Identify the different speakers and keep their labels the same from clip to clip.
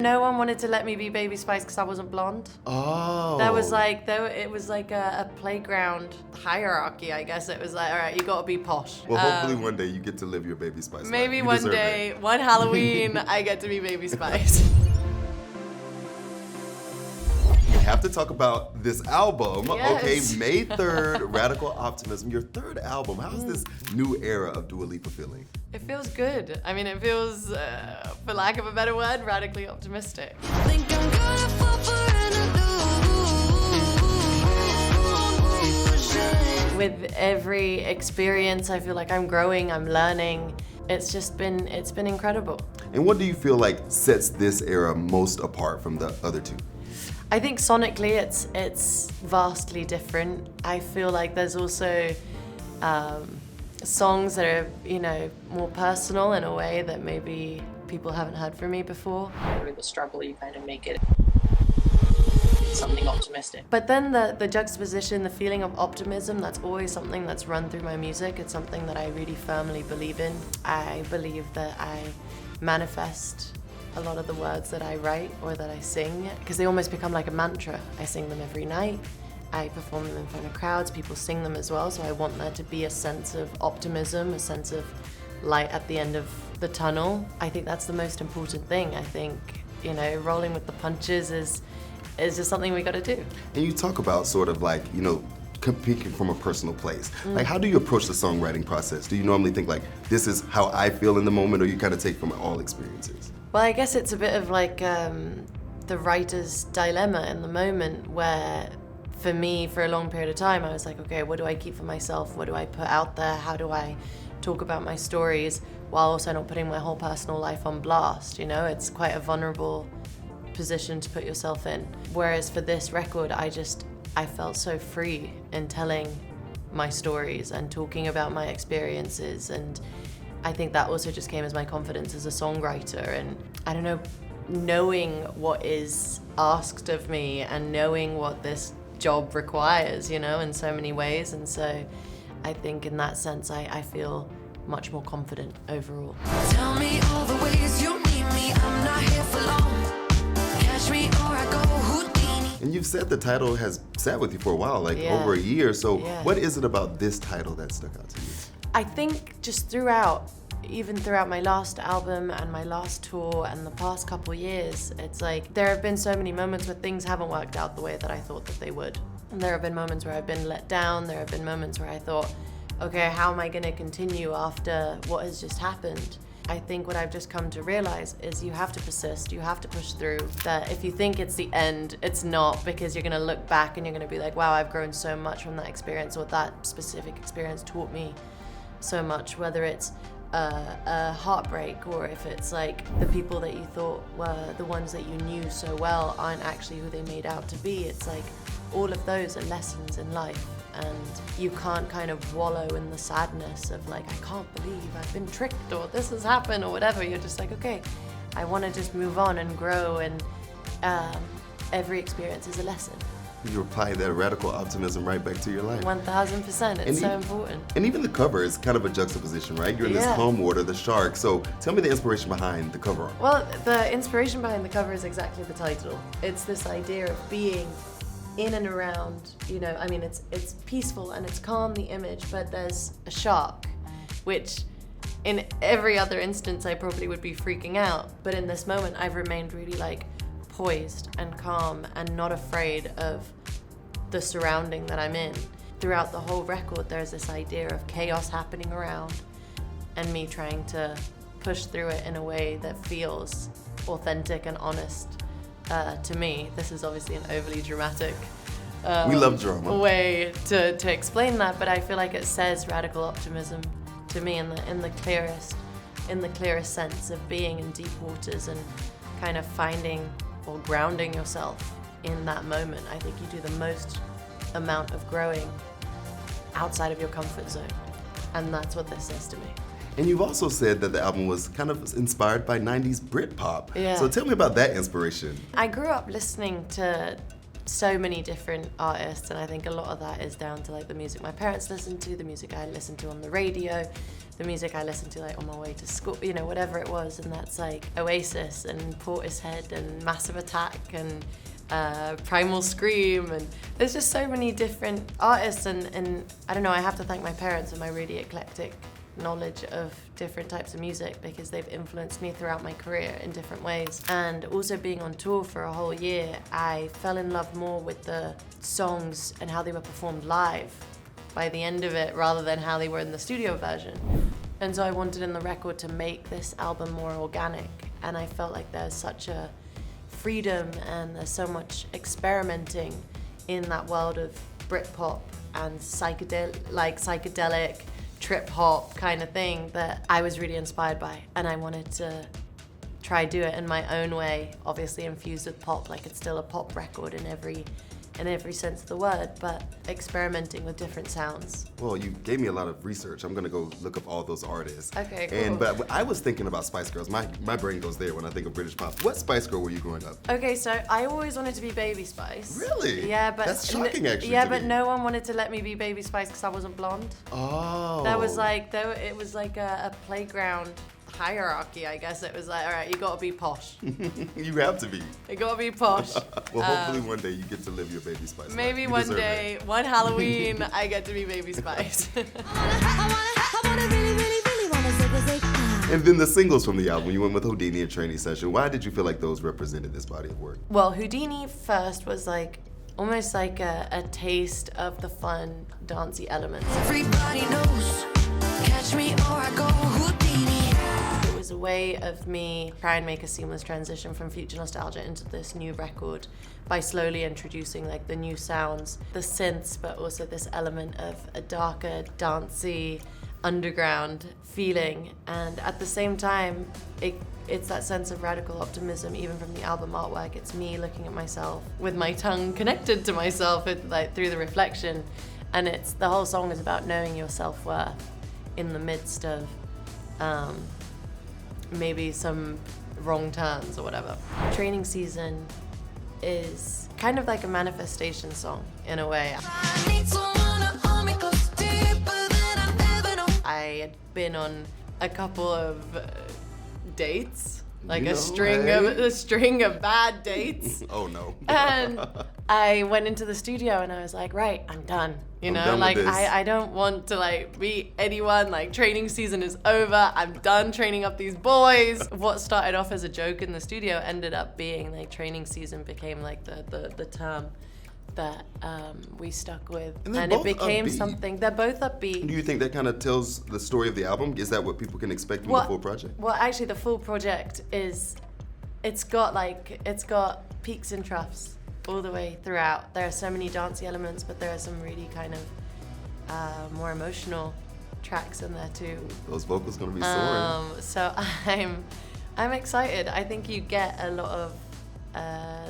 Speaker 1: No one wanted to let me be Baby Spice because I wasn't blonde.
Speaker 2: Oh.
Speaker 1: It was like a playground hierarchy, I guess. It was like, all right, you gotta be posh.
Speaker 2: Well, hopefully one day you get to live your Baby Spice life.
Speaker 1: Maybe
Speaker 2: You
Speaker 1: one
Speaker 2: deserve
Speaker 1: day,
Speaker 2: it.
Speaker 1: one Halloween, I get to be Baby Spice.
Speaker 2: We have to talk about this album.
Speaker 1: Yes.
Speaker 2: Okay, May 3rd, Radical Optimism, your third album. How's this new era of Dua Lipa feeling?
Speaker 1: It feels good. I mean, it feels, for lack of a better word, radically optimistic.
Speaker 3: Think I'm gonna fall for an illusion.
Speaker 1: With every experience, I feel like I'm growing, I'm learning. It's been incredible.
Speaker 2: And what do you feel like sets this era most apart from the other two?
Speaker 1: I think sonically it's vastly different. I feel like there's also songs that are, more personal in a way that maybe people haven't heard from me before. Through the struggle, you kind of make it something optimistic. But then the juxtaposition, the feeling of optimism, that's always something that's run through my music. It's something that I really firmly believe in. I believe that I manifest a lot of the words that I write or that I sing, because they almost become like a mantra. I sing them every night. I perform them in front of crowds. People sing them as well, so I want there to be a sense of optimism, a sense of light at the end of the tunnel. I think that's the most important thing. I think, rolling with the punches is just something we got to do.
Speaker 2: And you talk about sort of like, speaking from a personal place. Like, how do you approach the songwriting process? Do you normally think like, this is how I feel in the moment, or you kind of take from all experiences?
Speaker 1: Well, I guess it's a bit of like the writer's dilemma in the moment, where for me, for a long period of time, I was like, okay, what do I keep for myself? What do I put out there? How do I talk about my stories while also not putting my whole personal life on blast? It's quite a vulnerable position to put yourself in. Whereas for this record, I felt so free in telling my stories and talking about my experiences, and I think that also just came as my confidence as a songwriter, and I don't know, knowing what is asked of me and knowing what this job requires, in so many ways. And so I think in that sense, I feel much more confident overall.
Speaker 3: Tell me all the ways you need me. I'm not here for long. Catch me or I go Houdini.
Speaker 2: And you've said the title has sat with you for a while, like
Speaker 1: Yeah.
Speaker 2: over a year. So
Speaker 1: Yeah.
Speaker 2: what is it about this title that stuck out to you?
Speaker 1: I think just even throughout my last album and my last tour and the past couple years, it's like there have been so many moments where things haven't worked out the way that I thought that they would. And there have been moments where I've been let down. There have been moments where I thought, okay, how am I going to continue after what has just happened? I think what I've just come to realize is you have to persist, you have to push through. That if you think it's the end, it's not, because you're going to look back and you're going to be like, wow, I've grown so much from that experience, or that specific experience taught me so much, whether it's a heartbreak or if it's like the people that you thought were the ones that you knew so well aren't actually who they made out to be. It's like all of those are lessons in life, and you can't kind of wallow in the sadness of like, I can't believe I've been tricked or this has happened or whatever. You're just like, okay, I want to just move on and grow, and every experience is a lesson.
Speaker 2: You apply that radical optimism right back to your life.
Speaker 1: 1000%, it's so important.
Speaker 2: And even the cover is kind of a juxtaposition, right? You're in this
Speaker 1: Yeah.
Speaker 2: calm water, the shark. So tell me the inspiration behind the cover art.
Speaker 1: Well, the inspiration behind the cover is exactly the title. It's this idea of being in and around, it's peaceful and it's calm, the image, but there's a shark, which in every other instance I probably would be freaking out. But in this moment, I've remained really like poised and calm and not afraid of the surrounding that I'm in. Throughout the whole record, there's this idea of chaos happening around and me trying to push through it in a way that feels authentic and honest to me. This is obviously an overly dramatic
Speaker 2: We love drama.
Speaker 1: way to explain that, but I feel like it says radical optimism to me in the clearest sense of being in deep waters and kind of finding or grounding yourself in that moment. I think you do the most amount of growing outside of your comfort zone, and that's what this says to me.
Speaker 2: And you've also said that the album was kind of inspired by 90s Britpop.
Speaker 1: Yeah.
Speaker 2: So tell me about that inspiration.
Speaker 1: I grew up listening to so many different artists, and I think a lot of that is down to like the music my parents listened to, the music I listened to on the radio, the music I listened to like on my way to school, you know, whatever it was. And that's like Oasis and Portishead and Massive Attack and Primal Scream, and there's just so many different artists, and I don't know, I have to thank my parents and my really eclectic knowledge of different types of music, because they've influenced me throughout my career in different ways. And also being on tour for a whole year, I fell in love more with the songs and how they were performed live by the end of it, rather than how they were in the studio version. And so I wanted in the record to make this album more organic, and I felt like there's such a freedom and there's so much experimenting in that world of Britpop and psychedelic trip hop kind of thing that I was really inspired by, and I wanted to try do it in my own way, obviously infused with pop, like it's still a pop record in every sense of the word, but experimenting with different sounds.
Speaker 2: Well, you gave me a lot of research. I'm gonna go look up all those artists.
Speaker 1: Okay, cool.
Speaker 2: But I was thinking about Spice Girls. My brain goes there when I think of British pop. What Spice Girl were you growing up?
Speaker 1: Okay, so I always wanted to be Baby Spice.
Speaker 2: Really?
Speaker 1: Yeah, but
Speaker 2: that's shocking, actually.
Speaker 1: Yeah,
Speaker 2: to
Speaker 1: but
Speaker 2: me.
Speaker 1: no one wanted to let me be Baby Spice because I wasn't blonde.
Speaker 2: Oh.
Speaker 1: That was like, it was like a playground hierarchy, I guess. It was like, all right, you gotta be posh.
Speaker 2: You have to be.
Speaker 1: You gotta be posh.
Speaker 2: Well, hopefully one day you get to live your Baby Spice
Speaker 1: Maybe
Speaker 2: life. You
Speaker 1: one
Speaker 2: deserve
Speaker 1: day,
Speaker 2: it.
Speaker 1: one Halloween, I get to be Baby Spice.
Speaker 3: I wanna really wanna say
Speaker 2: And then the singles from the album, you went with Houdini and Training Session. Why did you feel like those represented this body of work?
Speaker 1: Well, Houdini first was like almost like a taste of the fun, dancey elements.
Speaker 3: everybody knows. Catch me or I go Houdini.
Speaker 1: It was a way of me trying and make a seamless transition from future nostalgia into this new record by slowly introducing like the new sounds, the synths, but also this element of a darker, dancey, underground feeling. And at the same time, it's that sense of radical optimism, even from the album artwork. It's me looking at myself with my tongue connected to myself, like through the reflection. And it's the whole song is about knowing your self-worth in the midst of maybe some wrong turns or whatever. Training Season is kind of like a manifestation song in a way.
Speaker 3: I need someone to hold me close, deeper than I've ever known.
Speaker 1: I had been on a couple of dates, like
Speaker 2: You
Speaker 1: a
Speaker 2: know,
Speaker 1: string of bad dates.
Speaker 2: Oh no.
Speaker 1: And I went into the studio and I was like, right, I'm done. You
Speaker 2: I'm
Speaker 1: know,
Speaker 2: done with
Speaker 1: like
Speaker 2: this.
Speaker 1: I don't want to like meet anyone. Like Training Season is over. I'm done training up these boys. What started off as a joke in the studio ended up being like Training Season became like the term that we stuck with,
Speaker 2: And they're
Speaker 1: and it
Speaker 2: both
Speaker 1: became
Speaker 2: upbeat.
Speaker 1: something. They're both upbeat.
Speaker 2: Do you think that kind of tells the story of the album? Is that what people can expect from the full project?
Speaker 1: Well, actually, the full project it's got peaks and troughs all the way throughout. There are so many dancey elements, but there are some really kind of more emotional tracks in there too.
Speaker 2: Those vocals gonna be soaring.
Speaker 1: So I'm excited. I think you get a lot of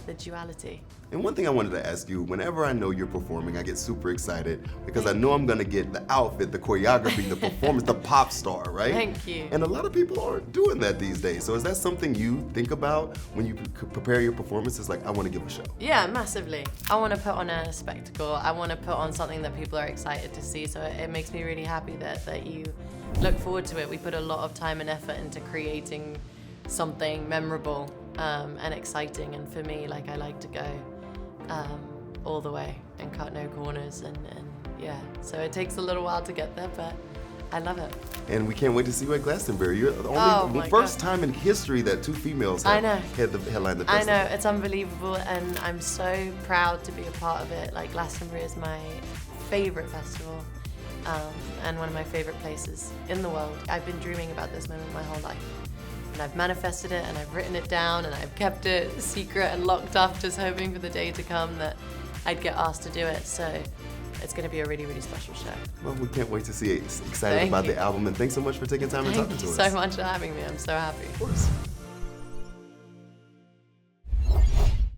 Speaker 1: the duality.
Speaker 2: And one thing I wanted to ask you, whenever I know you're performing, I get super excited because I know I'm gonna get the outfit, the choreography, the performance, the pop star, right?
Speaker 1: Thank you.
Speaker 2: And a lot of people aren't doing that these days. So is that something you think about when you prepare your performances? Like, I wanna give a show.
Speaker 1: Yeah, massively. I want to put on a spectacle. I want to put on something that people are excited to see. So it makes me really happy that you look forward to it. We put a lot of time and effort into creating something memorable and exciting. And for me, like I like to go all the way and cut no corners. And yeah, so it takes a little while to get there, but I love it.
Speaker 2: And we can't wait to see you at Glastonbury. You're the
Speaker 1: Oh
Speaker 2: only
Speaker 1: my
Speaker 2: first
Speaker 1: God.
Speaker 2: time in history that two females
Speaker 1: I
Speaker 2: have
Speaker 1: know.
Speaker 2: had the headline the
Speaker 1: I
Speaker 2: festival.
Speaker 1: know, it's unbelievable, and I'm so proud to be a part of it. Like, Glastonbury is my favorite festival and one of my favorite places in the world. I've been dreaming about this moment my whole life, and I've manifested it, and I've written it down, and I've kept it secret and locked up, just hoping for the day to come that I'd get asked to do it. So it's going to be a really, really special show.
Speaker 2: Well, we can't wait to see it. Excited
Speaker 1: Thank
Speaker 2: about
Speaker 1: you.
Speaker 2: the album, and thanks so much for taking time and
Speaker 1: Thank
Speaker 2: talking
Speaker 1: you
Speaker 2: to us.
Speaker 1: so much for having me. I'm so happy.
Speaker 2: Of course.